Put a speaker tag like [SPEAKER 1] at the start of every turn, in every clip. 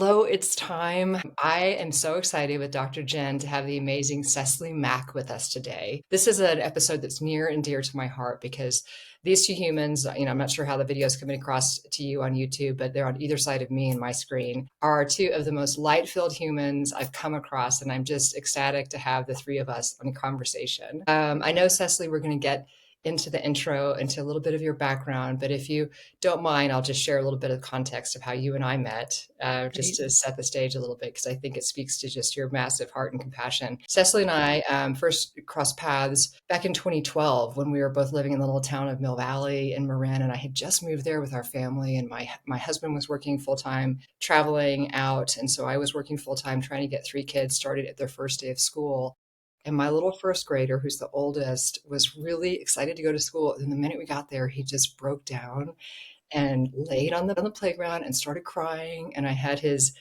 [SPEAKER 1] Hello, it's time. I am so excited with Dr. Jen to have the amazing Cecily Mack with us today. This is an episode that's near and dear to my heart because these two humans, I'm not sure how the video is coming across to you on YouTube, but they're on either side of me and my screen, are two of the most light-filled humans I've come across. And I'm just ecstatic to have the three of us on a conversation. I know, Cecily, we're going to get into the intro, into a little bit of your background, but if you don't mind, I'll just share a little bit of context of how you and I met, just
[SPEAKER 2] Great.
[SPEAKER 1] to set the stage a little bit, because I think it speaks to just your massive heart and compassion. Cecily and I first crossed paths back in 2012 when we were both living in the little town of Mill Valley in Marin, and I had just moved there with our family, and my husband was working full time, traveling out, and so I was working full time trying to get three kids started at their first day of school. And my little first grader, who's the oldest, was really excited to go to school. And the minute we got there, he just broke down and laid on the playground and started crying. And I had his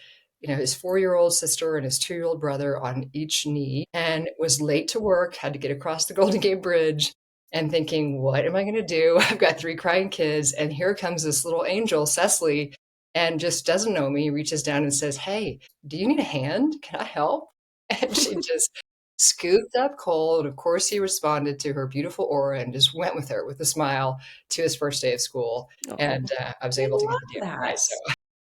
[SPEAKER 1] 4-year-old sister and his 2-year-old brother on each knee, and was late to work, had to get across the Golden Gate Bridge, and thinking, what am I going to do? I've got three crying kids. And here comes this little angel, Cecily, and just doesn't know me, reaches down and says, "Hey, do you need a hand? Can I help?" And she just scooped up cold. Of course, he responded to her beautiful aura and just went with her with a smile to his first day of school.
[SPEAKER 2] Oh,
[SPEAKER 1] And I was
[SPEAKER 3] I
[SPEAKER 1] able to get
[SPEAKER 3] love
[SPEAKER 1] the deal. Right.
[SPEAKER 3] that.
[SPEAKER 1] So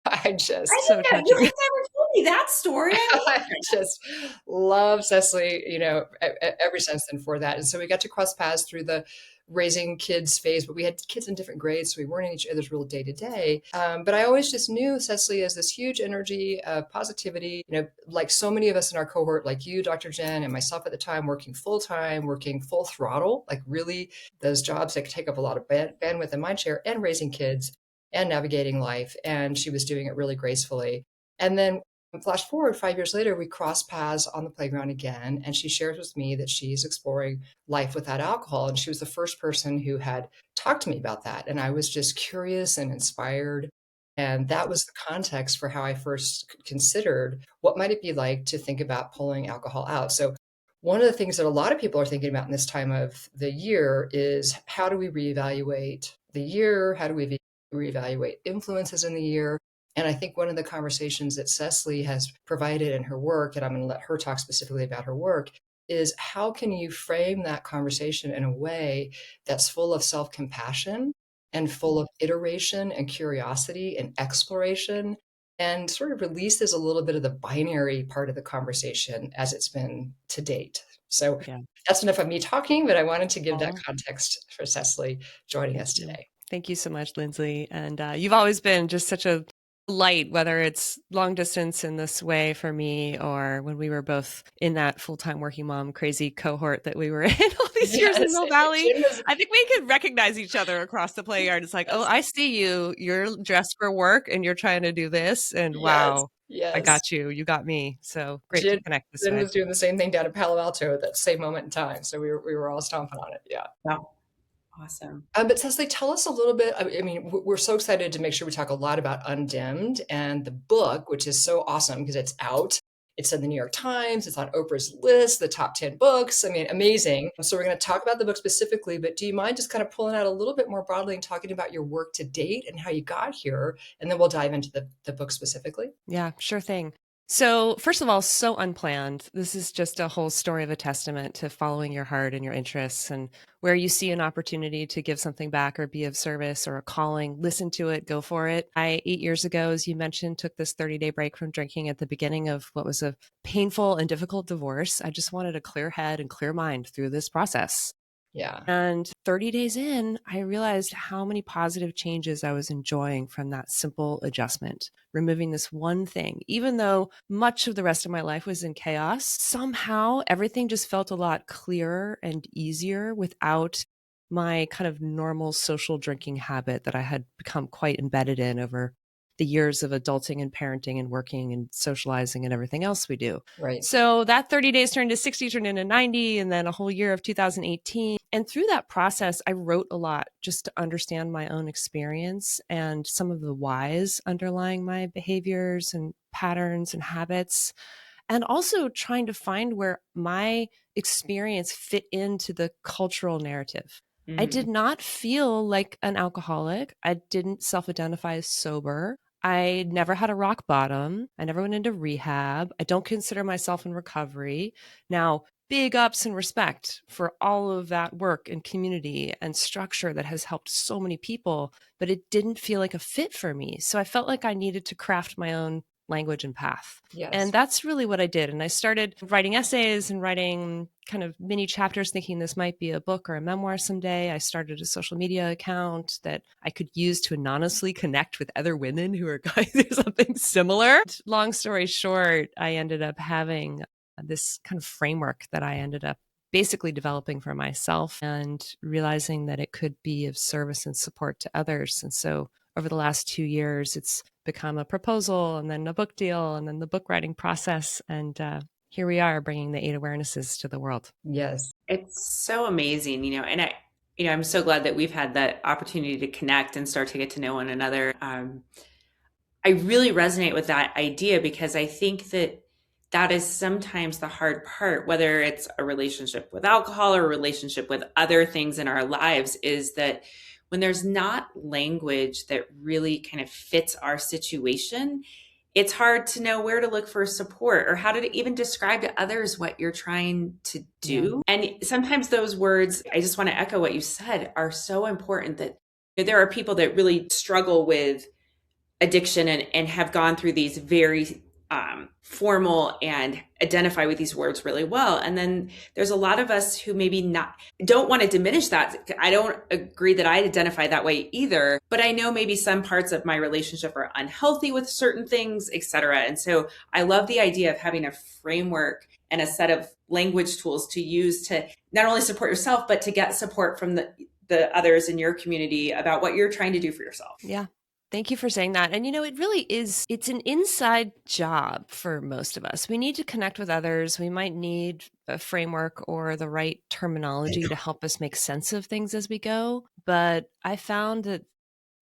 [SPEAKER 1] I
[SPEAKER 3] I
[SPEAKER 1] just,
[SPEAKER 2] so
[SPEAKER 3] didn't know you
[SPEAKER 2] touching.
[SPEAKER 3] have never told me that story. I love
[SPEAKER 1] I just love Cecily, ever since then for that. And so we got to cross paths through the raising kids phase, but we had kids in different grades, so we weren't in each other's real day to day. But I always just knew Cecily as this huge energy, positivity, like so many of us in our cohort, like you, Dr. Jen, and myself at the time, working full time, working full throttle, like really those jobs that could take up a lot of bandwidth in my chair, and raising kids and navigating life. And she was doing it really gracefully. And then flash forward 5 years later, we cross paths on the playground again, and she shares with me that she's exploring life without alcohol. And she was the first person who had talked to me about that. And I was just curious and inspired. And that was the context for how I first considered what might it be like to think about pulling alcohol out. So one of the things that a lot of people are thinking about in this time of the year is, how do we reevaluate the year? How do we reevaluate influences in the year? And I think one of the conversations that Cecily has provided in her work, and I'm going to let her talk specifically about her work, is how can you frame that conversation in a way that's full of self-compassion and full of iteration and curiosity and exploration, and sort of releases a little bit of the binary part of the conversation as it's been to date. So
[SPEAKER 2] Yeah.
[SPEAKER 1] that's enough of me talking, but I wanted to give that
[SPEAKER 2] Aw,
[SPEAKER 1] context for Cecily joining
[SPEAKER 2] thank
[SPEAKER 1] us
[SPEAKER 2] you.
[SPEAKER 1] today.
[SPEAKER 2] Thank you so much, Lindsay. And you've always been just such a light, whether it's long distance in this way for me or when we were both in that full-time working mom crazy cohort that we were in all these years in
[SPEAKER 1] Yes,
[SPEAKER 2] Mill Valley.
[SPEAKER 1] Jen was.
[SPEAKER 2] I think we could recognize each other across the playground. It's like, oh,
[SPEAKER 1] Yes.
[SPEAKER 2] I see you. You're dressed for work and you're trying to do this. And
[SPEAKER 1] Yes,
[SPEAKER 2] wow, I
[SPEAKER 1] yes.
[SPEAKER 2] got you. You got me. So great to
[SPEAKER 1] Jen
[SPEAKER 2] connect this
[SPEAKER 1] Jen
[SPEAKER 2] way.
[SPEAKER 1] was doing the same thing down in Palo Alto at that same moment in time, so we were all stomping on it, yeah.
[SPEAKER 3] Wow. Awesome.
[SPEAKER 1] But Cecily, tell us a little bit. I mean, we're so excited to make sure we talk a lot about Undimmed and the book, which is so awesome because it's out. It's in the New York Times. It's on Oprah's list, the top 10 books. I mean, amazing. So we're going to talk about the book specifically, but do you mind just kind of pulling out a little bit more broadly and talking about your work to date and how you got here? And then we'll dive into the book specifically.
[SPEAKER 2] Yeah, sure thing. So, first of all, so unplanned. This is just a whole story of a testament to following your heart and your interests, and where you see an opportunity to give something back or be of service or a calling, listen to it, go for it. 8 years ago, as you mentioned, took this 30-day break from drinking at the beginning of what was a painful and difficult divorce. I just wanted a clear head and clear mind through this process.
[SPEAKER 1] Yeah,
[SPEAKER 2] And 30 days in, I realized how many positive changes I was enjoying from that simple adjustment, removing this one thing. Even though much of the rest of my life was in chaos, somehow everything just felt a lot clearer and easier without my kind of normal social drinking habit that I had become quite embedded in over the years of adulting and parenting and working and socializing and everything else we do.
[SPEAKER 1] right.
[SPEAKER 2] So that 30 days turned to 60, turned into 90, and then a whole year of 2018. And through that process, I wrote a lot just to understand my own experience and some of the whys underlying my behaviors and patterns and habits, and also trying to find where my experience fit into the cultural narrative. I
[SPEAKER 1] Mhm.
[SPEAKER 2] did not feel like an alcoholic. I didn't self identify as sober. I never had a rock bottom. I never went into rehab. I don't consider myself in recovery. Now, big ups and respect for all of that work and community and structure that has helped so many people, but it didn't feel like a fit for me. So I felt like I needed to craft my own language and path. And
[SPEAKER 1] Yes.
[SPEAKER 2] that's really what I did. And I started writing essays and writing kind of mini chapters, thinking this might be a book or a memoir someday. I started a social media account that I could use to anonymously connect with other women who are going through something similar. Long story short, I ended up having this kind of framework that I ended up basically developing for myself and realizing that it could be of service and support to others. And so over the last 2 years, it's become a proposal and then a book deal and then the book writing process. And here we are bringing the 8 awarenesses to the world.
[SPEAKER 1] Yes.
[SPEAKER 3] It's so amazing, and I'm so glad that we've had that opportunity to connect and start to get to know one another. I really resonate with that idea because I think that that is sometimes the hard part, whether it's a relationship with alcohol or a relationship with other things in our lives, is that when there's not language that really kind of fits our situation, it's hard to know where to look for support or how to even describe to others what you're trying to
[SPEAKER 2] Yeah.
[SPEAKER 3] do. And sometimes those words, I just want to echo what you said, are so important that there are people that really struggle with addiction and have gone through these very formal and identify with these words really well. And then there's a lot of us who maybe not don't want to diminish that. I don't agree that I identify that way either, but I know maybe some parts of my relationship are unhealthy with certain things, etc. And so I love the idea of having a framework and a set of language tools to use to not only support yourself, but to get support from the others in your community about what you're trying to do for yourself.
[SPEAKER 2] Yeah. Thank you for saying that. And it really is, it's an inside job for most of us. We need to connect with others. We might need a framework or the right terminology to help us make sense of things as we go. But I found that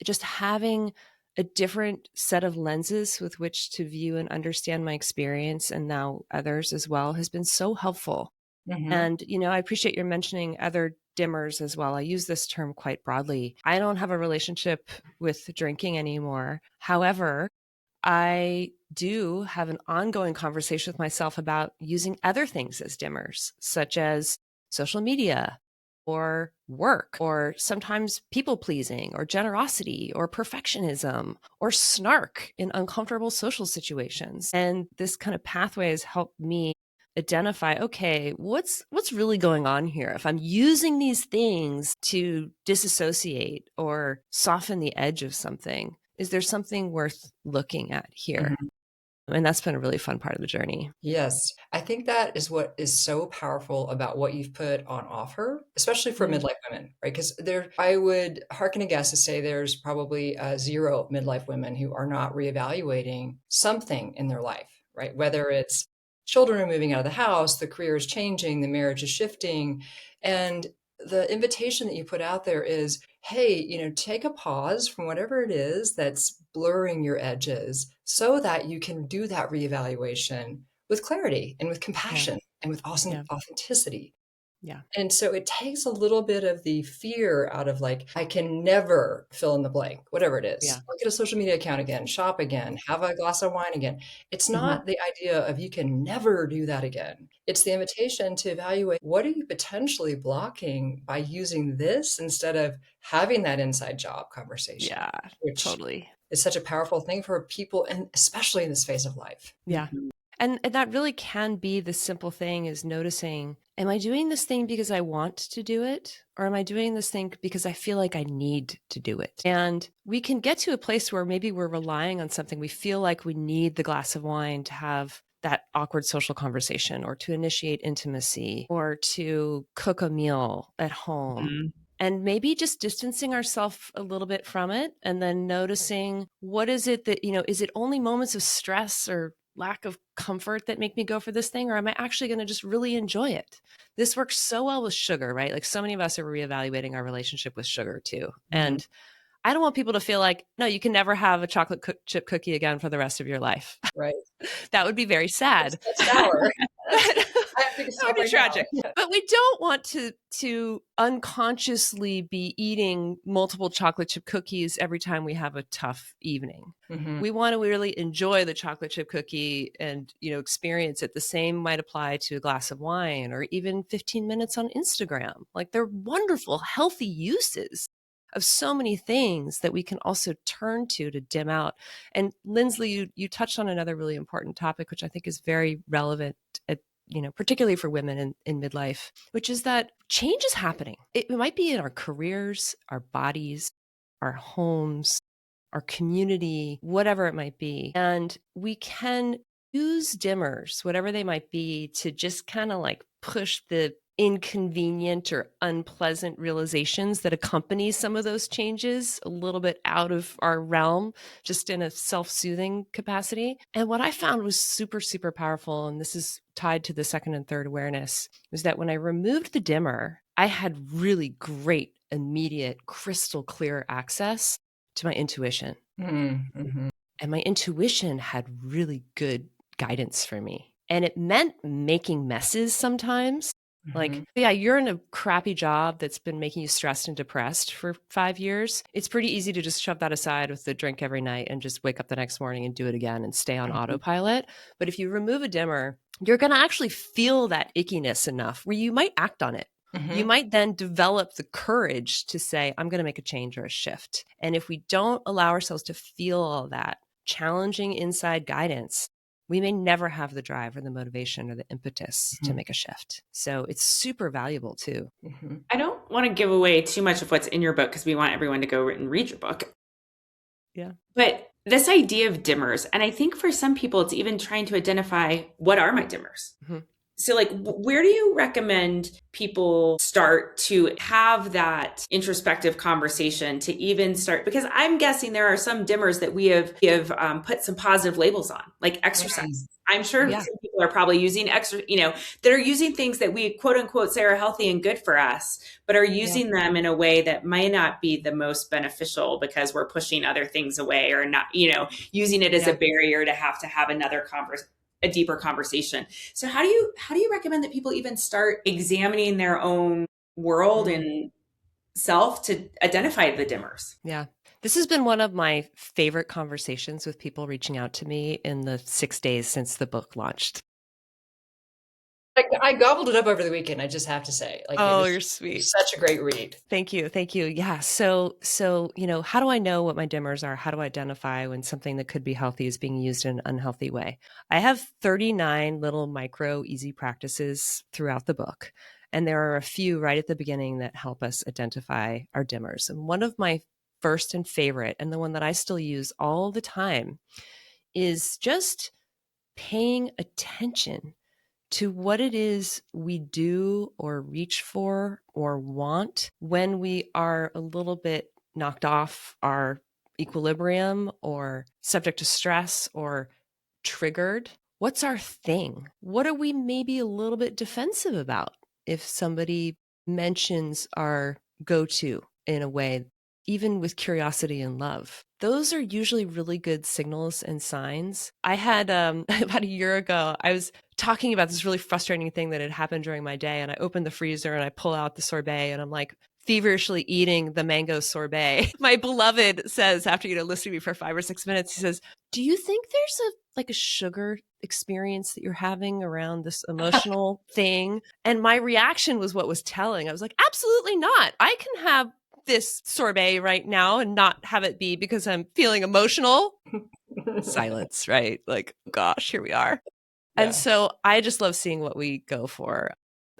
[SPEAKER 2] just having a different set of lenses with which to view and understand my experience and now others as well has been so helpful.
[SPEAKER 1] Hmm.
[SPEAKER 2] And, I appreciate your mentioning other dimmers as well. I use this term quite broadly. I don't have a relationship with drinking anymore. However, I do have an ongoing conversation with myself about using other things as dimmers, such as social media or work, or sometimes people pleasing, or generosity, or perfectionism, or snark in uncomfortable social situations. And this kind of pathway has helped me identify, okay, what's really going on here? If I'm using these things to disassociate or soften the edge of something, is there something worth looking at here?
[SPEAKER 1] Hmm.
[SPEAKER 2] And that's been a really fun part of the journey.
[SPEAKER 1] Yes, I think that is what is so powerful about what you've put on offer, especially for
[SPEAKER 2] Mm,
[SPEAKER 1] midlife women, right? Because I would hearken a guess to say there's probably zero midlife women who are not reevaluating something in their life, right? Whether it's children are moving out of the house, the career is changing, the marriage is shifting, and the invitation that you put out there is, hey, take a pause from whatever it is that's blurring your edges so that you can do that reevaluation with clarity and with
[SPEAKER 2] yeah,
[SPEAKER 1] compassion and with
[SPEAKER 2] yeah,
[SPEAKER 1] authenticity.
[SPEAKER 2] yeah,
[SPEAKER 1] And so it takes a little bit of the fear out of like, I can never fill in the blank, whatever it is.
[SPEAKER 2] yeah,
[SPEAKER 1] Look at a social media account again, shop again, have a glass of wine again. It's
[SPEAKER 3] Mhm.
[SPEAKER 1] not the idea of you can never do that again. It's the invitation to evaluate what are you potentially blocking by using this instead of having that inside job conversation,
[SPEAKER 2] yeah,
[SPEAKER 1] which
[SPEAKER 2] totally.
[SPEAKER 1] is such a powerful thing for people, and especially in this phase of life.
[SPEAKER 2] Yeah. And that really can be the simple thing is noticing, am I doing this thing because I want to do it? Or am I doing this thing because I feel like I need to do it? And we can get to a place where maybe we're relying on something. We feel like we need the glass of wine to have that awkward social conversation or to initiate intimacy or to cook a meal at home.
[SPEAKER 3] Mhm.
[SPEAKER 2] And maybe just distancing ourselves a little bit from it and then noticing what is it that, is it only moments of stress or lack of comfort that make me go for this thing? Or am I actually going to just really enjoy it? This works so well with sugar, right? Like so many of us are reevaluating our relationship with sugar too.
[SPEAKER 3] Mhm.
[SPEAKER 2] And I don't want people to feel like, no, you can never have a chocolate chip cookie again for the rest of your life.
[SPEAKER 1] Right.
[SPEAKER 2] That would be very sad.
[SPEAKER 1] That's sour.
[SPEAKER 2] But
[SPEAKER 1] I have to
[SPEAKER 2] That would
[SPEAKER 1] stop
[SPEAKER 2] be
[SPEAKER 1] right now.
[SPEAKER 2] tragic. But we don't want to unconsciously be eating multiple chocolate chip cookies every time we have a tough evening.
[SPEAKER 1] Mhm.
[SPEAKER 2] We want to really enjoy the chocolate chip cookie and, experience it. The same might apply to a glass of wine or even 15 minutes on Instagram. Like, they're wonderful, healthy uses of so many things that we can also turn to dim out. And Lindsley, you touched on another really important topic, which I think is very relevant at particularly for women in midlife, which is that change is happening. It might be in our careers, our bodies, our homes, our community, whatever it might be. And we can use dimmers, whatever they might be, to just kind of like push the inconvenient or unpleasant realizations that accompany some of those changes a little bit out of our realm, just in a self-soothing capacity. And what I found was super, super powerful, and this is tied to the second and third awareness, was that when I removed the dimmer, I had really great, immediate, crystal clear access to my intuition.
[SPEAKER 1] Mhm.
[SPEAKER 2] And my intuition had really good guidance for me. And it meant making messes sometimes. Like,
[SPEAKER 1] Mhm.
[SPEAKER 2] yeah, you're in a crappy job that's been making you stressed and depressed for 5 years. It's pretty easy to just shove that aside with the drink every night and just wake up the next morning and do it again and stay on
[SPEAKER 1] Mhm.
[SPEAKER 2] autopilot. But if you remove a dimmer, you're going to actually feel that ickiness enough where you might act on it. You
[SPEAKER 1] Mhm.
[SPEAKER 2] might then develop the courage to say, I'm going to make a change or a shift. And if we don't allow ourselves to feel all that challenging inside guidance, we may never have the drive or the motivation or the impetus to
[SPEAKER 1] Mhm.
[SPEAKER 2] make a shift. So it's super valuable too.
[SPEAKER 1] Mhm.
[SPEAKER 3] I don't want to give away too much of what's in your book because we want everyone to go and read your book.
[SPEAKER 2] Yeah.
[SPEAKER 3] But this idea of dimmers, and I think for some people, it's even trying to identify what are my dimmers.
[SPEAKER 2] Mhm.
[SPEAKER 3] So, like, where do you recommend people start to have that introspective conversation to even start? Because I'm guessing there are some dimmers that we have put some positive labels on, like
[SPEAKER 1] Mm.
[SPEAKER 3] exercise. I'm sure
[SPEAKER 2] Yeah.
[SPEAKER 3] some people are probably using extra, that are using things that we quote unquote say are healthy and good for us, but are
[SPEAKER 2] Yeah.
[SPEAKER 3] using them in a way that might not be the most beneficial because we're pushing other things away or not, using it as a
[SPEAKER 2] Yeah.
[SPEAKER 3] barrier to have another a deeper conversation. So how do you recommend that people even start examining their own world
[SPEAKER 2] Mm.
[SPEAKER 3] and self to identify the dimmers?
[SPEAKER 2] Yeah. This has been one of my favorite conversations with people reaching out to me in the 6 days since the book launched.
[SPEAKER 1] I gobbled it up over the weekend, I just have to say. Like,
[SPEAKER 2] Oh, you're sweet.
[SPEAKER 1] it's such a great read.
[SPEAKER 2] Thank you. Thank you. Yeah. So, how do I know what my dimmers are? How do I identify when something that could be healthy is being used in an unhealthy way? I have 39 little micro easy practices throughout the book. And there are a few right at the beginning that help us identify our dimmers. And one of my first and favorite, and the one that I still use all the time, is just paying attention to what it is we do or reach for or want when we are a little bit knocked off our equilibrium or subject to stress or triggered. What's our thing? What are we maybe a little bit defensive about if somebody mentions our go to in a way, even with curiosity and love? Those are usually really good signals and signs. I had about a year ago, I was talking about this really frustrating thing that had happened during my day, and I opened the freezer and I pull out the sorbet, and I'm like feverishly eating the mango sorbet. My beloved says, after listening to me for 5 or 6 minutes, he says, "Do you think there's a sugar experience that you're having around this emotional thing?" And my reaction was what was telling. I was like, "Absolutely not. I can have this sorbet right now and not have it be because I'm feeling emotional." Silence, right? Like, gosh, here we are. And
[SPEAKER 1] Yeah.
[SPEAKER 2] so I just love seeing what we go for.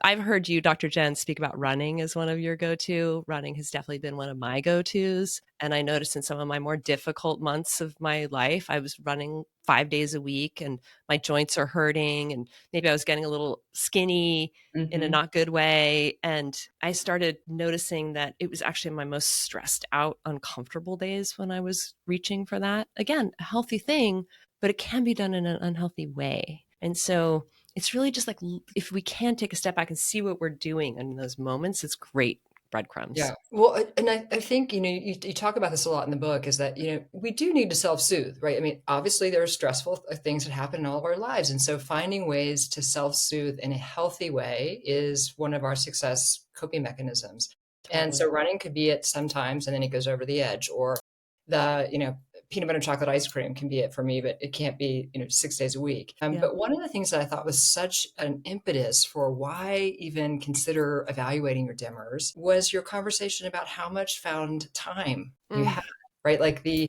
[SPEAKER 2] I've heard you, Dr. Jen, speak about running as one of your go-to. Running has definitely been one of my go-tos. And I noticed in some of my more difficult months of my life, I was running 5 days a week and my joints are hurting. And maybe I was getting a little skinny in a
[SPEAKER 3] Mm-hmm.
[SPEAKER 2] not good way. And I started noticing that it was actually my most stressed out, uncomfortable days when I was reaching for that. Again, a healthy thing, but it can be done in an unhealthy way. And so it's really just like, if we can take a step back and see what we're doing in those moments, it's great, breadcrumbs.
[SPEAKER 1] Yeah. Well, and I think, you talk about this a lot in the book is that, we do need to self-soothe, right? I mean, obviously there are stressful things that happen in all of our lives. And so finding ways to self-soothe in a healthy way is one of our success coping mechanisms. And so
[SPEAKER 2] Totally.
[SPEAKER 1] running could be it sometimes, and then it goes over the edge, or peanut butter chocolate ice cream can be it for me, but it can't be, 6 days a week.
[SPEAKER 2] Yeah.
[SPEAKER 1] But one of the things that I thought was such an impetus for why even consider evaluating your dimmers was your conversation about how much found time you
[SPEAKER 2] Mm,
[SPEAKER 1] had, right? Like the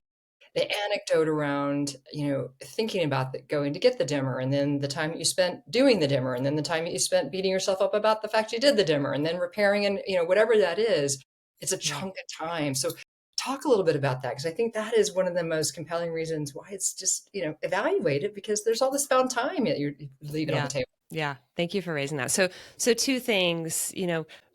[SPEAKER 1] anecdote around, thinking about going to get the dimmer, and then the time that you spent doing the dimmer, and then the time that you spent beating yourself up about the fact you did the dimmer, and then repairing, and whatever that is, it's a
[SPEAKER 2] yeah.
[SPEAKER 1] chunk of time. So talk a little bit about that, because I think that is one of the most compelling reasons why it's just, evaluate it, because there's all this found time that you're leaving on the
[SPEAKER 2] Yeah.
[SPEAKER 1] table.
[SPEAKER 2] Yeah. Thank you for raising that. So two things,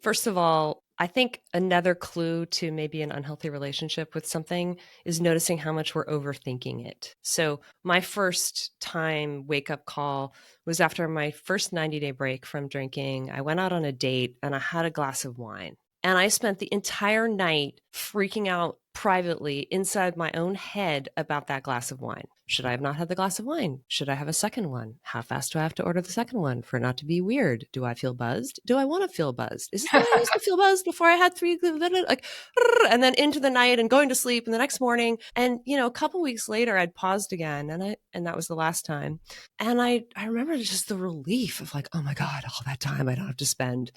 [SPEAKER 2] first of all, I think another clue to maybe an unhealthy relationship with something is noticing how much we're overthinking it. So my first time wake up call was after my first 90-day break from drinking. I went out on a date and I had a glass of wine. And I spent the entire night freaking out privately inside my own head about that glass of wine. Should I have not had the glass of wine? Should I have a second one? How fast do I have to order the second one for it not to be weird? Do I feel buzzed? Do I want to feel buzzed? Is this the way I used to feel buzzed before I had three? Like, and then into the night and going to sleep and the next morning. And, a couple weeks later, I'd paused again and that was the last time. And I remember just the relief of like, oh my God, all that time I don't have to spend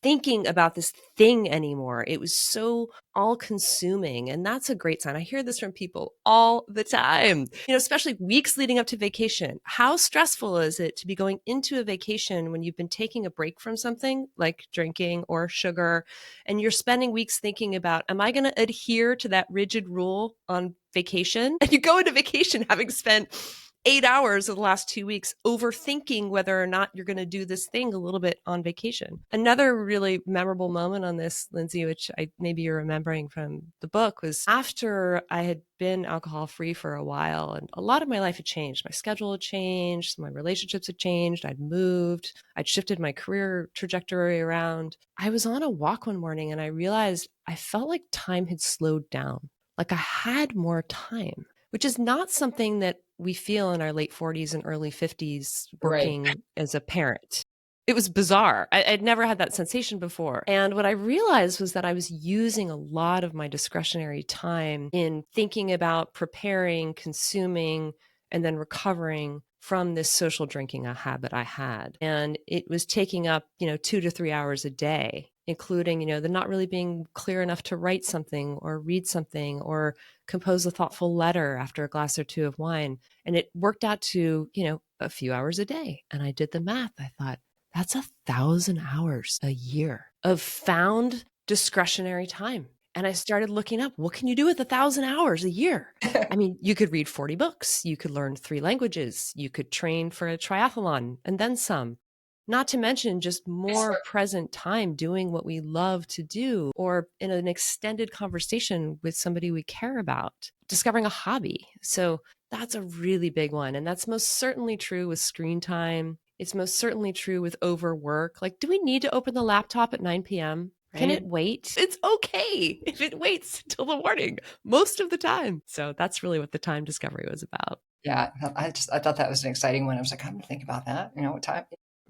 [SPEAKER 2] thinking about this thing anymore. It was so all consuming. And that's a great sign. I hear this from people all the time, especially weeks leading up to vacation. How stressful is it to be going into a vacation when you've been taking a break from something like drinking or sugar, and you're spending weeks thinking about, am I going to adhere to that rigid rule on vacation? And you go into vacation having spent 8 hours of the last 2 weeks overthinking whether or not you're going to do this thing a little bit on vacation. Another really memorable moment on this, Lindsay, which maybe you're remembering from the book, was after I had been alcohol free for a while and a lot of my life had changed. My schedule had changed. My relationships had changed. I'd moved. I'd shifted my career trajectory around. I was on a walk one morning and I realized I felt like time had slowed down. Like I had more time, which is not something that we feel in our late 40s and early 50s
[SPEAKER 1] Right.
[SPEAKER 2] working as a parent. It was bizarre. I'd never had that sensation before. And what I realized was that I was using a lot of my discretionary time in thinking about preparing, consuming, and then recovering from this social drinking habit I had. And it was taking up, 2 to 3 hours a day, including, the not really being clear enough to write something or read something or compose a thoughtful letter after a glass or two of wine. And it worked out to, a few hours a day. And I did the math. I thought, that's 1,000 hours a year of found discretionary time. And I started looking up, what can you do with 1,000 hours a year? I mean, you could read 40 books, you could learn 3 languages, you could train for a triathlon and then some. Not to mention just more present time doing what we love to do, or in an extended conversation with somebody we care about, discovering a hobby. So that's a really big one. And that's most certainly true with screen time. It's most certainly true with overwork. Like, do we need to open the laptop at 9 p.m.? Can
[SPEAKER 1] Right.
[SPEAKER 2] it wait? It's okay if it waits until the morning most of the time. So that's really what the time discovery was about.
[SPEAKER 1] Yeah. I thought that was an exciting one. I was like, I'm going to think about that. Time,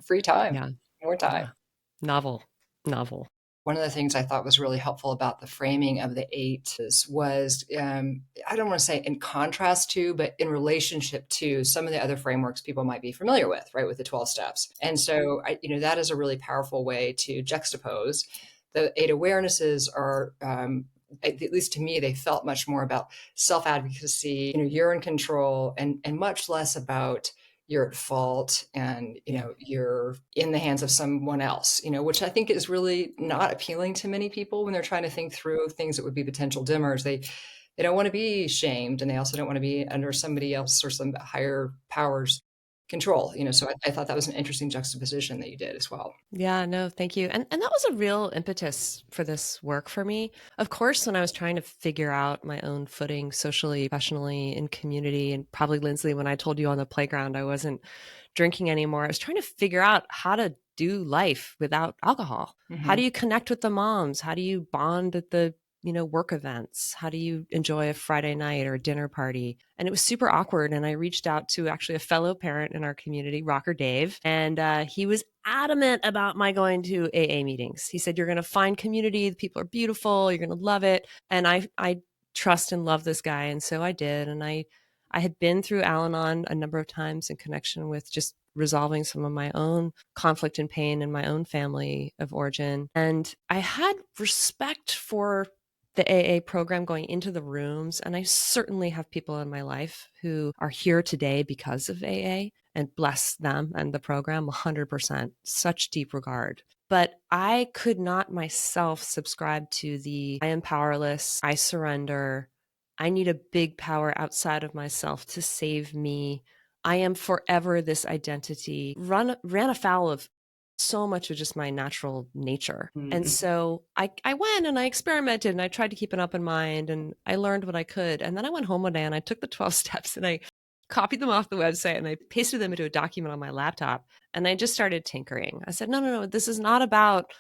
[SPEAKER 1] free time,
[SPEAKER 2] Yeah.
[SPEAKER 1] more time.
[SPEAKER 2] Yeah. Novel. Novel.
[SPEAKER 1] One of the things I thought was really helpful about the framing of the eight was, I don't want to say in contrast to, but in relationship to some of the other frameworks people might be familiar with, right, with the 12 steps. And so, that is a really powerful way to juxtapose. The eight awarenesses are, at least to me, they felt much more about self-advocacy, you're in control, and much less about you're at fault, and
[SPEAKER 2] Yeah.
[SPEAKER 1] you're in the hands of someone else, which I think is really not appealing to many people when they're trying to think through things that would be potential dimmers. They don't want to be shamed, and they also don't want to be under somebody else or some higher powers control. So I thought that was an interesting juxtaposition that you did as well.
[SPEAKER 2] Yeah, no, thank you. And that was a real impetus for this work for me. Of course, when I was trying to figure out my own footing socially, professionally, in community, and probably Lindsley, when I told you on the playground I wasn't drinking anymore, I was trying to figure out how to do life without alcohol? How
[SPEAKER 1] Hmm.
[SPEAKER 2] do you connect with the moms? How do you bond at the work events? How do you enjoy a Friday night or a dinner party? And it was super awkward. And I reached out to actually a fellow parent in our community, Rocker Dave, and he was adamant about my going to AA meetings. He said, "You're going to find community. The people are beautiful. You're going to love it." And I trust and love this guy. And so I did. And I had been through Al Anon a number of times in connection with just resolving some of my own conflict and pain in my own family of origin. And I had respect for the AA program going into the rooms. And I certainly have people in my life who are here today because of AA, and bless them and the program 100%. Such deep regard. But I could not myself subscribe to the I am powerless, I surrender, I need a big power outside of myself to save me. I am forever this identity. Ran afoul of so much of just my natural nature. And
[SPEAKER 3] Mhm.
[SPEAKER 2] so I went and I experimented and I tried to keep an open mind and I learned what I could. And then I went home one day and I took the 12 steps and I copied them off the website and I pasted them into a document on my laptop and I just started tinkering. I said, no, this is not about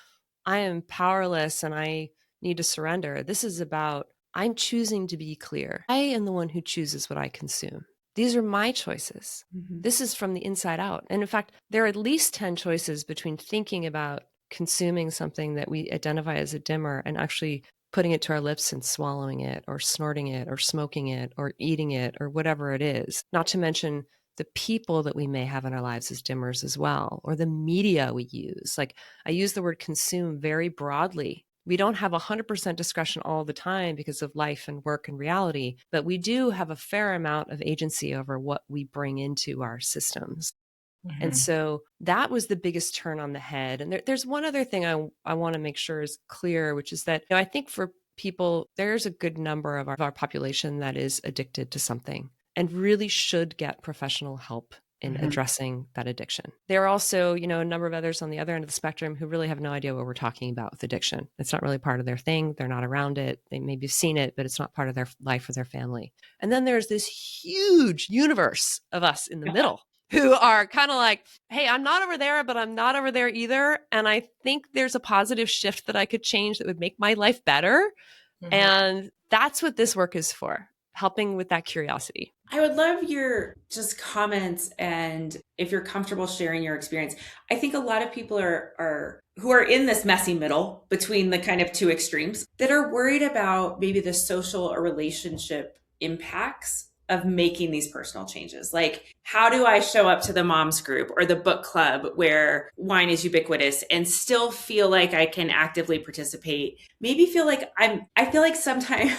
[SPEAKER 2] I am powerless and I need to surrender. This is about I'm choosing to be clear. I am the one who chooses what I consume. These are my choices.
[SPEAKER 3] Mhm.
[SPEAKER 2] This is from the inside out. And in fact, there are at least 10 choices between thinking about consuming something that we identify as a dimmer and actually putting it to our lips and swallowing it or snorting it or smoking it or eating it or whatever it is. Not to mention the people that we may have in our lives as dimmers as well, or the media we use. Like I use the word consume very broadly. We don't have 100% discretion all the time because of life and work and reality, but we do have a fair amount of agency over what we bring into our systems. And
[SPEAKER 1] Hmm.
[SPEAKER 2] so that was the biggest turn on the head. And there's one other thing I want to make sure is clear, which is that I think for people, there's a good number of our population that is addicted to something and really should get professional help in
[SPEAKER 3] Mhm.
[SPEAKER 2] addressing that addiction. There are also, a number of others on the other end of the spectrum who really have no idea what we're talking about with addiction. It's not really part of their thing. They're not around it. They maybe have seen it, but it's not part of their life or their family. And then there's this huge universe of us in the middle who are kind of like, hey, I'm not over there, but I'm not over there either. And I think there's a positive shift that I could change that would make my life better.
[SPEAKER 1] Hmm.
[SPEAKER 2] And that's what this work is for, helping with that curiosity.
[SPEAKER 3] I would love your just comments and if you're comfortable sharing your experience. I think a lot of people are who are in this messy middle between the kind of two extremes that are worried about maybe the social or relationship impacts of making these personal changes. Like, how do I show up to the moms group or the book club where wine is ubiquitous and still feel like I can actively participate? Maybe feel like I feel like sometimes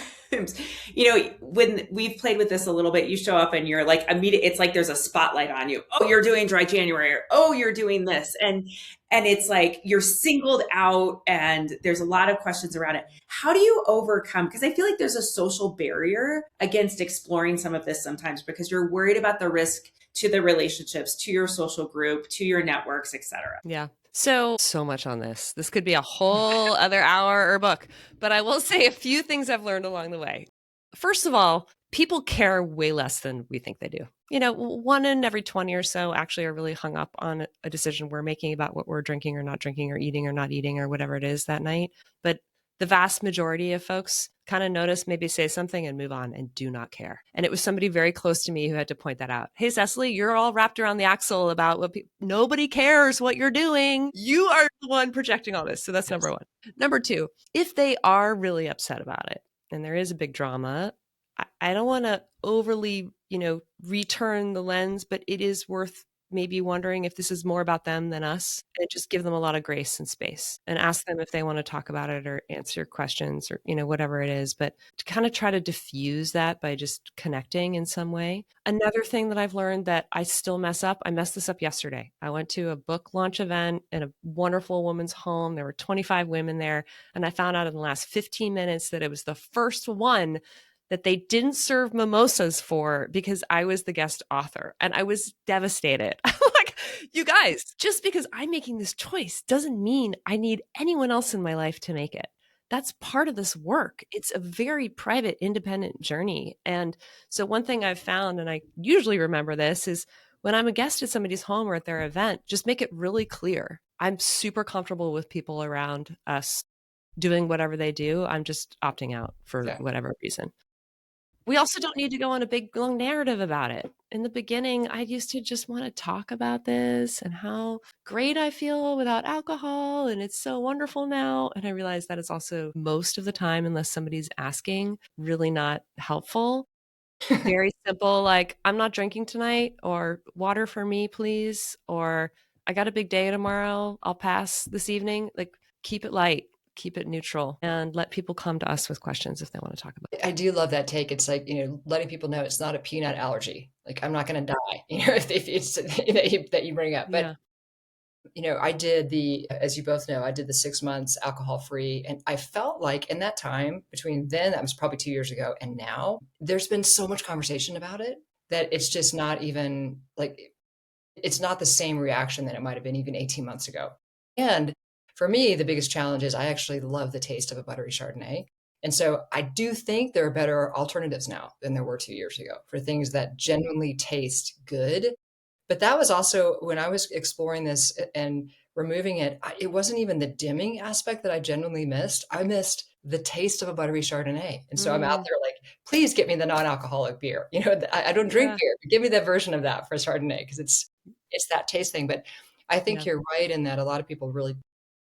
[SPEAKER 3] when we've played with this a little bit, you show up and you're like immediate. It's like there's a spotlight on you. Oh, you're doing dry January, or oh, you're doing this, and it's like you're singled out, and there's a lot of questions around it. How do you overcome? Because I feel like there's a social barrier against exploring some of this sometimes because you're worried about the risk to the relationships, to your social group, to your networks, etc.
[SPEAKER 2] Yeah. So much on this. This could be a whole other hour or book, but I will say a few things I've learned along the way. First of all, people care way less than we think they do. One in every 20 or so actually are really hung up on a decision we're making about what we're drinking or not drinking or eating or not eating or whatever it is that night. But the vast majority of folks kind of notice, maybe say something and move on and do not care. And it was somebody very close to me who had to point that out. Hey, Cecily, you're all wrapped around the axle about what nobody cares what you're doing. You are the one projecting all this. So that's number one. Number two, if they are really upset about it and there is a big drama, I don't want to overly, return the lens, but it is worth maybe wondering if this is more about them than us, and just give them a lot of grace and space and ask them if they want to talk about it or answer questions or, whatever it is, but to kind of try to diffuse that by just connecting in some way. Another thing that I've learned that I still mess up, I messed this up yesterday. I went to a book launch event in a wonderful woman's home. There were 25 women there. And I found out in the last 15 minutes that it was the first one that they didn't serve mimosas for because I was the guest author. And I was devastated. I'm like, you guys, just because I'm making this choice doesn't mean I need anyone else in my life to make it. That's part of this work. It's a very private, independent journey. And so one thing I've found, and I usually remember this, is when I'm a guest at somebody's home or at their event, just make it really clear. I'm super comfortable with people around us doing whatever they do. I'm just opting out for
[SPEAKER 1] Yeah.
[SPEAKER 2] whatever reason. We also don't need to go on a big long narrative about it. In the beginning, I used to just want to talk about this and how great I feel without alcohol and it's so wonderful now. And I realized that is also most of the time, unless somebody's asking, really not helpful. Very simple, like, I'm not drinking tonight, or water for me, please, or I got a big day tomorrow. I'll pass this evening. Like, keep it light, keep it neutral, and let people come to us with questions if they want to talk about
[SPEAKER 1] I do love that take. It's like, letting people know it's not a peanut allergy. Like, I'm not going to die, if it's that you bring up.
[SPEAKER 2] it.
[SPEAKER 1] But,
[SPEAKER 2] Yeah.
[SPEAKER 1] I did as you both know, I did the 6 months alcohol free. And I felt like in that time between then, that was probably 2 years ago, and now, there's been so much conversation about it that it's just not even like, it's not the same reaction that it might have been even 18 months ago. And for me, the biggest challenge is I actually love the taste of a buttery Chardonnay. And so I do think there are better alternatives now than there were 2 years ago for things that genuinely taste good. But that was also when I was exploring this and removing it, it wasn't even the dimming aspect that I genuinely missed. I missed the taste of a buttery Chardonnay. And so I'm out
[SPEAKER 2] Mm,
[SPEAKER 1] there like, please get me the non-alcoholic beer. I don't drink
[SPEAKER 2] yeah.
[SPEAKER 1] beer, but give me that version of that for Chardonnay because it's that taste thing. But I think
[SPEAKER 2] Yeah.
[SPEAKER 1] you're right in that a lot of people really,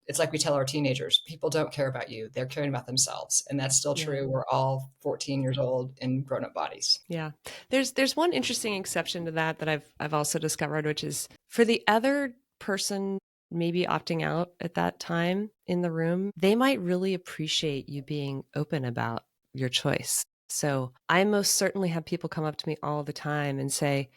[SPEAKER 1] it's like we tell our teenagers, people don't care about you. They're caring about themselves. And that's still
[SPEAKER 2] Yeah.
[SPEAKER 1] true. We're all 14 years old in grown-up bodies.
[SPEAKER 2] Yeah. There's one interesting exception to that I've also discovered, which is for the other person maybe opting out at that time in the room, they might really appreciate you being open about your choice. So I most certainly have people come up to me all the time and say,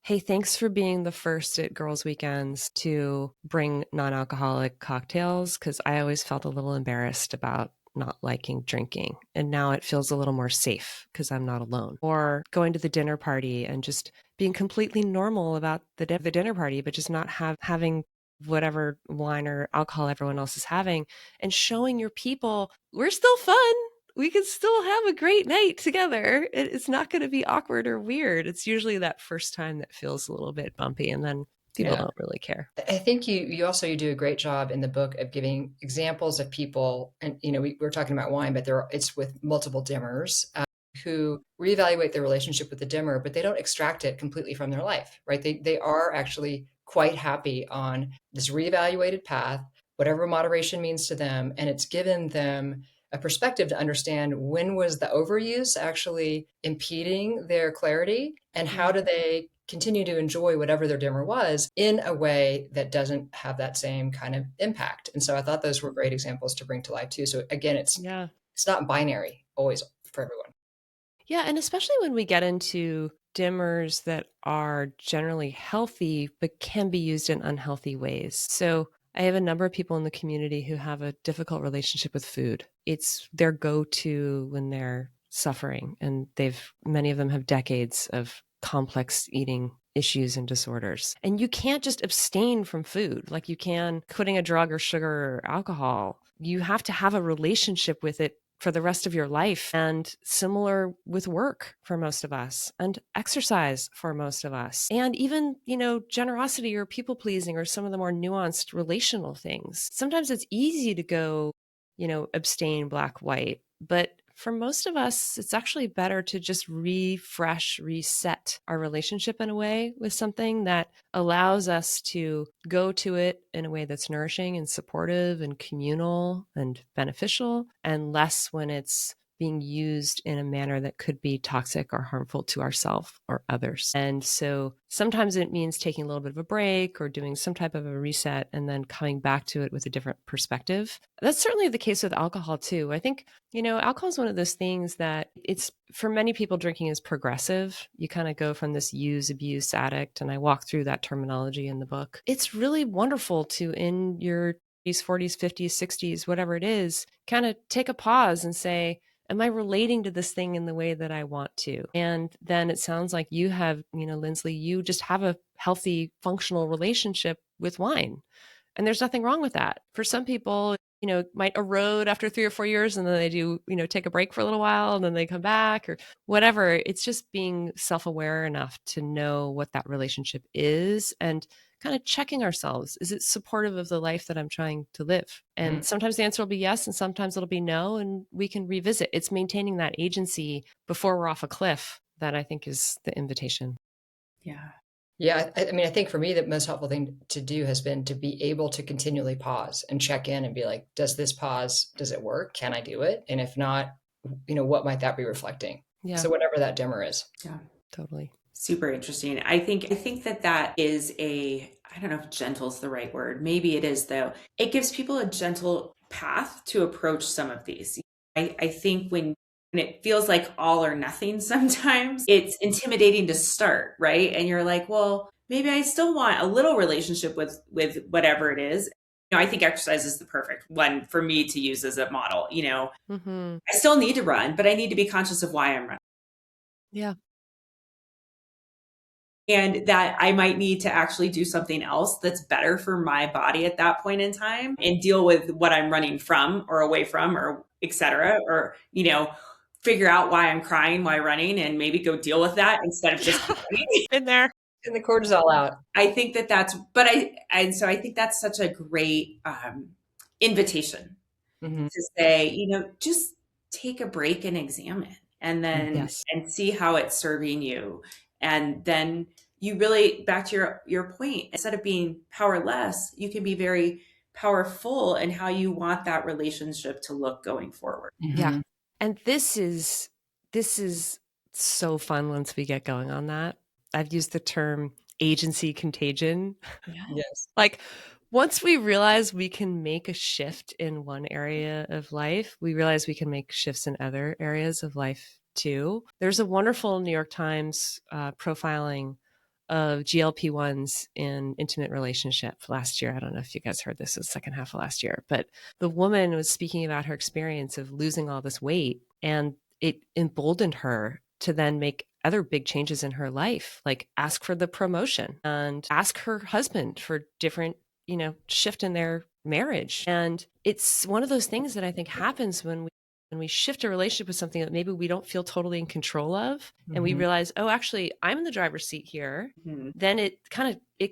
[SPEAKER 2] "Hey, thanks for being the first at Girls' Weekends to bring non-alcoholic cocktails," because I always felt a little embarrassed about not liking drinking. And now it feels a little more safe because I'm not alone. Or going to the dinner party and just being completely normal about the dinner party, but just not having whatever wine or alcohol everyone else is having, and showing your people we're still fun. We can still have a great night together. It's not going to be awkward or weird. It's usually that first time that feels a little bit bumpy, and then people
[SPEAKER 1] Yeah.
[SPEAKER 2] don't really care.
[SPEAKER 1] I think you do a great job in the book of giving examples of people, and we're talking about wine, but it's with multiple dimmers who reevaluate their relationship with the dimmer, but they don't extract it completely from their life, right? They are actually quite happy on this reevaluated path, whatever moderation means to them, and it's given them a perspective to understand when was the overuse actually impeding their clarity and how
[SPEAKER 2] Mm,
[SPEAKER 1] do they continue to enjoy whatever their dimmer was in a way that doesn't have that same kind of impact. And so I thought those were great examples to bring to light too. So again,
[SPEAKER 2] yeah.
[SPEAKER 1] it's not binary always for everyone.
[SPEAKER 2] Yeah, and especially when we get into dimmers that are generally healthy but can be used in unhealthy ways. So I have a number of people in the community who have a difficult relationship with food. It's their go-to when they're suffering, and many of them have decades of complex eating issues and disorders. And you can't just abstain from food like you can quitting a drug or sugar or alcohol. You have to have a relationship with it for the rest of your life. And similar with work for most of us, and exercise for most of us, and even, generosity or people pleasing or some of the more nuanced relational things. Sometimes it's easy to go, abstain black, white. But for most of us, it's actually better to just refresh, reset our relationship in a way with something that allows us to go to it in a way that's nourishing and supportive and communal and beneficial, and less when it's being used in a manner that could be toxic or harmful to ourselves or others. And so sometimes it means taking a little bit of a break or doing some type of a reset and then coming back to it with a different perspective. That's certainly the case with alcohol too. I think, alcohol is one of those things that it's for many people, drinking is progressive. You kind of go from this use, abuse, addict, and I walk through that terminology in the book. It's really wonderful to, in your 40s, 50s, 60s, whatever it is, kind of take a pause and say, am I relating to this thing in the way that I want to? And then it sounds like you have, Lindsley, you just have a healthy, functional relationship with wine. And there's nothing wrong with that. For some people, might erode after 3 or 4 years, and then they do, take a break for a little while and then they come back or whatever. It's just being self-aware enough to know what that relationship is and kind of checking ourselves. Is it supportive of the life that I'm trying to live?
[SPEAKER 1] Mhm.
[SPEAKER 2] And sometimes the answer will be yes, and sometimes it'll be no, and we can revisit. It's maintaining that agency before we're off a cliff that I think is the invitation.
[SPEAKER 3] Yeah.
[SPEAKER 1] Yeah, I mean, I think for me, the most helpful thing to do has been to be able to continually pause and check in and be like, does this pause, does it work? Can I do it? And if not, what might that be reflecting?
[SPEAKER 2] Yeah,
[SPEAKER 1] So whatever that dimmer is.
[SPEAKER 3] Yeah.
[SPEAKER 2] totally.
[SPEAKER 3] Super interesting. I think that that is a, I don't know if gentle is the right word. Maybe it is though. It gives people a gentle path to approach some of these. I think when it feels like all or nothing sometimes, it's intimidating to start, right? And you're like, well, maybe I still want a little relationship with whatever it is. I think exercise is the perfect one for me to use as a model.
[SPEAKER 2] Hmm.
[SPEAKER 3] I still need to run, but I need to be conscious of why I'm running.
[SPEAKER 2] Yeah.
[SPEAKER 3] And that I might need to actually do something else that's better for my body at that point in time and deal with what I'm running from or away from or et cetera, or, figure out why I'm crying while running and maybe go deal with that instead of just
[SPEAKER 2] Yeah.
[SPEAKER 3] keep running.
[SPEAKER 2] Been there.
[SPEAKER 1] And the cortisol out.
[SPEAKER 3] I think that that's, but and so I think that's such a great invitation
[SPEAKER 1] Hmm.
[SPEAKER 3] to say, just take a break and examine and then
[SPEAKER 2] Yes.
[SPEAKER 3] and see how it's serving you. And then you really, back to your point, instead of being powerless, you can be very powerful in how you want that relationship to look going forward.
[SPEAKER 2] Yeah.
[SPEAKER 1] Hmm.
[SPEAKER 2] And this is so fun once we get going on that. I've used the term agency contagion.
[SPEAKER 3] Yeah.
[SPEAKER 1] Yes.
[SPEAKER 2] Like once we realize we can make a shift in one area of life, we realize we can make shifts in other areas of life too. There's a wonderful New York Times profiling of GLP-1s in intimate relationship last year. I don't know if you guys heard this, the second half of last year, but the woman was speaking about her experience of losing all this weight, and it emboldened her to then make other big changes in her life, like ask for the promotion and ask her husband for different, shift in their marriage. And it's one of those things that I think happens when we shift a relationship with something that maybe we don't feel totally in control of, and we
[SPEAKER 1] Hmm.
[SPEAKER 2] realize, oh, actually I'm in the driver's seat here.
[SPEAKER 3] Mhm.
[SPEAKER 2] Then it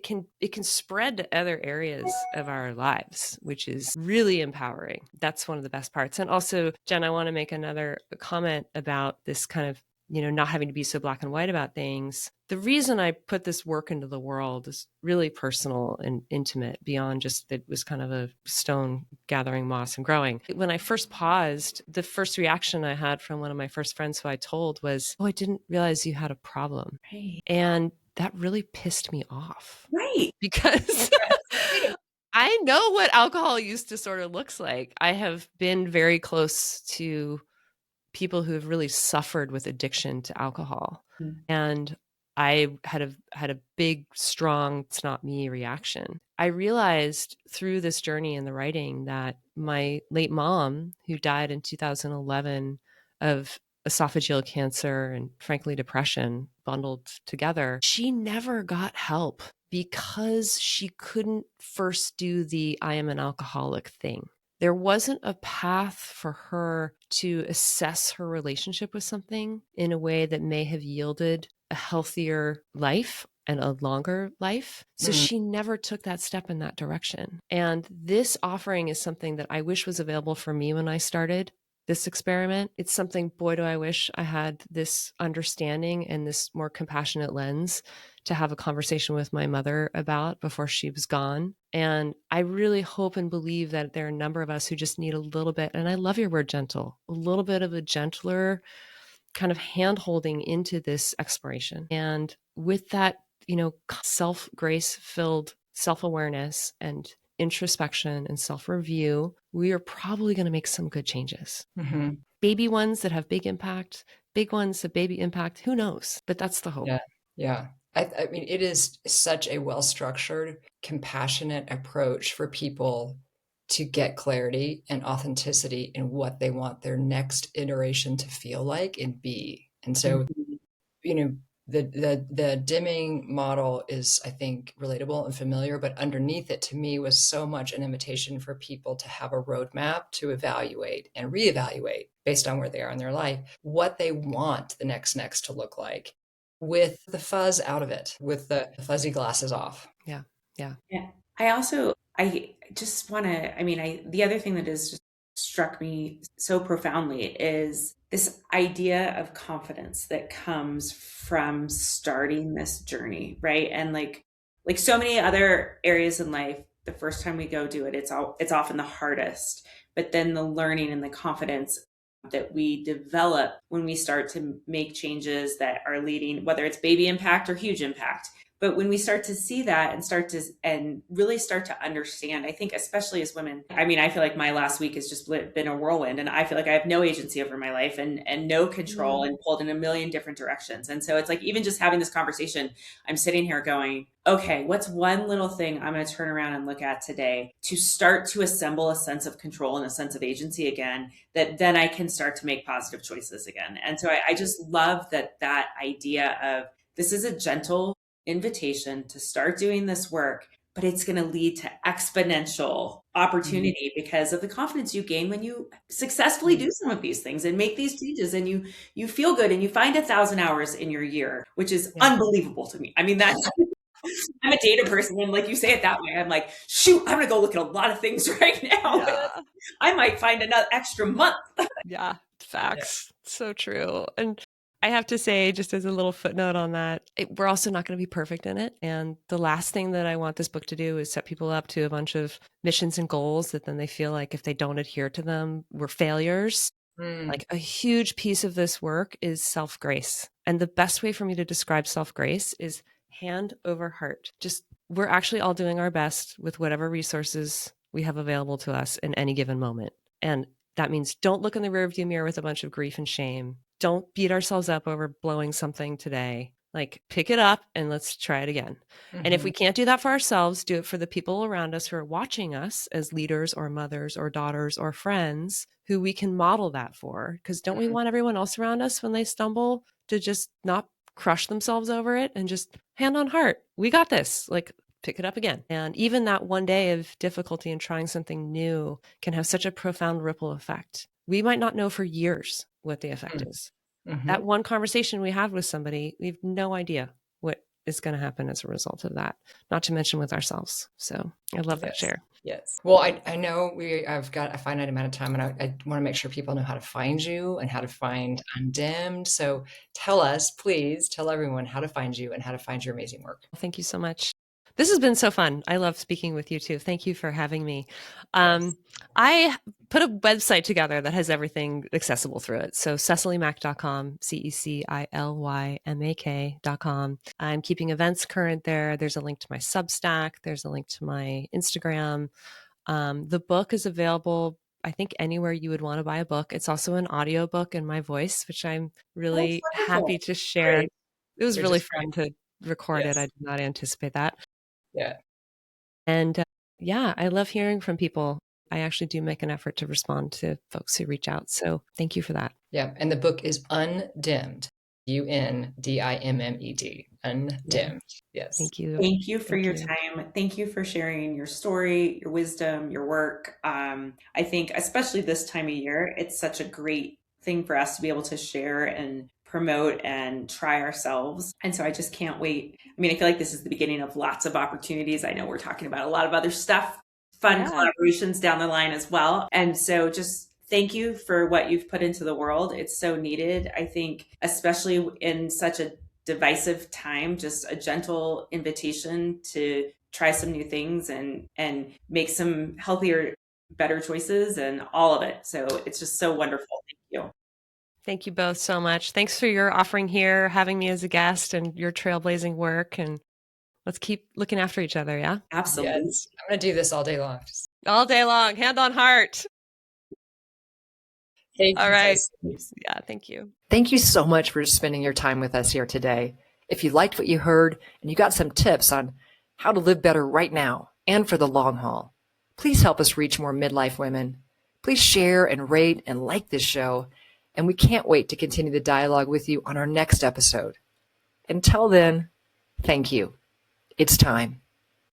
[SPEAKER 2] can spread to other areas of our lives, which is really empowering. That's one of the best parts. And also, Jen, I want to make another comment about this kind of, not having to be so black and white about things. The reason I put this work into the world is really personal and intimate, beyond just that it was kind of a stone gathering moss and growing. When I first paused, the first reaction I had from one of my first friends who I told was, oh, I didn't realize you had a problem.
[SPEAKER 3] Right.
[SPEAKER 2] And that really pissed me off
[SPEAKER 3] Right.
[SPEAKER 2] because I know what alcohol use disorder looks like. I have been very close to people who have really suffered with addiction to alcohol.
[SPEAKER 3] Mhm.
[SPEAKER 2] And I had a big, strong, it's not me reaction. I realized through this journey in the writing that my late mom, who died in 2011 of esophageal cancer and frankly depression bundled together, she never got help because she couldn't first do the I am an alcoholic thing. There wasn't a path for her to assess her relationship with something in a way that may have yielded a healthier life and a longer life. So
[SPEAKER 1] Hmm.
[SPEAKER 2] she never took that step in that direction. And this offering is something that I wish was available for me when I started this experiment. It's something, boy, do I wish I had this understanding and this more compassionate lens to have a conversation with my mother about before she was gone. And I really hope and believe that there are a number of us who just need a little bit, and I love your word gentle, a little bit of a gentler kind of hand holding into this exploration. And with that, self grace filled self awareness and introspection and self review, we are probably going to make some good changes.
[SPEAKER 1] Hmm.
[SPEAKER 2] Baby ones that have big impact, big ones that baby impact, who knows? But that's the hope.
[SPEAKER 1] Yeah. Yeah. I mean, it is such a well-structured, compassionate approach for people to get clarity and authenticity in what they want their next iteration to feel like and be. And so,
[SPEAKER 3] Mhm.
[SPEAKER 1] you know, The dimming model is, I think, relatable and familiar, but underneath it to me was so much an invitation for people to have a roadmap to evaluate and reevaluate based on where they are in their life, what they want the next to look like, with the fuzz out of it, with the fuzzy glasses off.
[SPEAKER 2] Yeah. Yeah.
[SPEAKER 3] Yeah. I just want to, the other thing that has just struck me so profoundly is this idea of confidence that comes from starting this journey, right? And like so many other areas in life, the first time we go do it, it's often the hardest, but then the learning and the confidence that we develop when we start to make changes that are leading, whether it's baby impact or huge impact, but when we start to see that and really start to understand, I think, especially as women, I feel like my last week has just been a whirlwind, and I feel like I have no agency over my life and no control, and pulled in a million different directions. And so it's like, even just having this conversation, I'm sitting here going, okay, what's one little thing I'm going to turn around and look at today to start to assemble a sense of control and a sense of agency again, that then I can start to make positive choices again. And so I just love that idea of, this is a gentle invitation to start doing this work, but it's going to lead to exponential opportunity because of the confidence you gain when you successfully do some of these things and make these changes, and you feel good and you find 1,000 hours in your year, which is unbelievable to me. That's I'm a data person, and like you say it that way, I'm like, shoot, I'm gonna go look at a lot of things right now.
[SPEAKER 2] Yeah.
[SPEAKER 3] I might find another extra month.
[SPEAKER 2] Yeah, facts. So true. And I have to say, just as a little footnote on that, we're also not going to be perfect in it. And the last thing that I want this book to do is set people up to a bunch of missions and goals that then they feel like if they don't adhere to them, we're failures. Like, a huge piece of this work is self-grace. And the best way for me to describe self-grace is hand over heart. Just, we're actually all doing our best with whatever resources we have available to us in any given moment. And that means don't look in the rearview mirror with a bunch of grief and shame. Don't beat ourselves up over blowing something today. Like, pick it up and let's try it again. And if we can't do that for ourselves, do it for the people around us who are watching us as leaders or mothers or daughters or friends who we can model that for. Because don't we want everyone else around us, when they stumble, to just not crush themselves over it and just hand on heart, we got this, like, pick it up again. And even that one day of difficulty in trying something new can have such a profound ripple effect. We might not know for years what the effect is. That one conversation we have with somebody, we have no idea what is going to happen as a result of that, not to mention with ourselves. So I love that share.
[SPEAKER 1] Yes. Well, I know I've got a finite amount of time, and I want to make sure people know how to find you and how to find Undimmed. So tell us, please tell everyone how to find you and how to find your amazing work.
[SPEAKER 2] Thank you so much. This has been so fun. I love speaking with you too. Thank you for having me. I put a website together that has everything accessible through it. So cecilymack.com, CECILYMAK.com. I'm keeping events current there. There's a link to my Substack. There's a link to my Instagram. The book is available, I think, anywhere you would want to buy a book. It's also an audiobook in my voice, which I'm really happy to share.
[SPEAKER 1] Great.
[SPEAKER 2] It was
[SPEAKER 1] You're
[SPEAKER 2] really
[SPEAKER 1] just
[SPEAKER 2] fun
[SPEAKER 1] great.
[SPEAKER 2] to record it. I
[SPEAKER 1] Yes.
[SPEAKER 2] did not anticipate that.
[SPEAKER 1] Yeah.
[SPEAKER 2] And yeah, I love hearing from people. I actually do make an effort to respond to folks who reach out. So thank you for that.
[SPEAKER 1] Yeah. And the book is Undimmed, UNDIMMED, Undimmed. Yes.
[SPEAKER 2] Thank you.
[SPEAKER 3] Thank you for
[SPEAKER 2] Thank
[SPEAKER 3] your
[SPEAKER 2] you.
[SPEAKER 3] time. Thank you for sharing your story, your wisdom, your work. I think, especially this time of year, it's such a great thing for us to be able to share and promote and try ourselves. And so I just can't wait. I feel like this is the beginning of lots of opportunities. I know we're talking about a lot of other stuff, fun collaborations down the line as well. And so just thank you for what you've put into the world. It's so needed. I think, especially in such a divisive time, just a gentle invitation to try some new things and make some healthier, better choices and all of it. So it's just so wonderful. Thank you.
[SPEAKER 2] Thank you both so much. Thanks for your offering here, having me as a guest, and your trailblazing work. And let's keep looking after each other. Yeah.
[SPEAKER 3] Absolutely.
[SPEAKER 1] Yes. I'm going to do this all day long.
[SPEAKER 2] All day long, hand on heart.
[SPEAKER 1] Thank
[SPEAKER 2] All
[SPEAKER 1] you,
[SPEAKER 2] right.
[SPEAKER 1] Cecily.
[SPEAKER 2] Yeah. Thank you.
[SPEAKER 1] Thank you so much for spending your time with us here today. If you liked what you heard and you got some tips on how to live better right now and for the long haul, please help us reach more midlife women. Please share and rate and like this show. And we can't wait to continue the dialogue with you on our next episode.
[SPEAKER 4] Until then, thank you. It's time.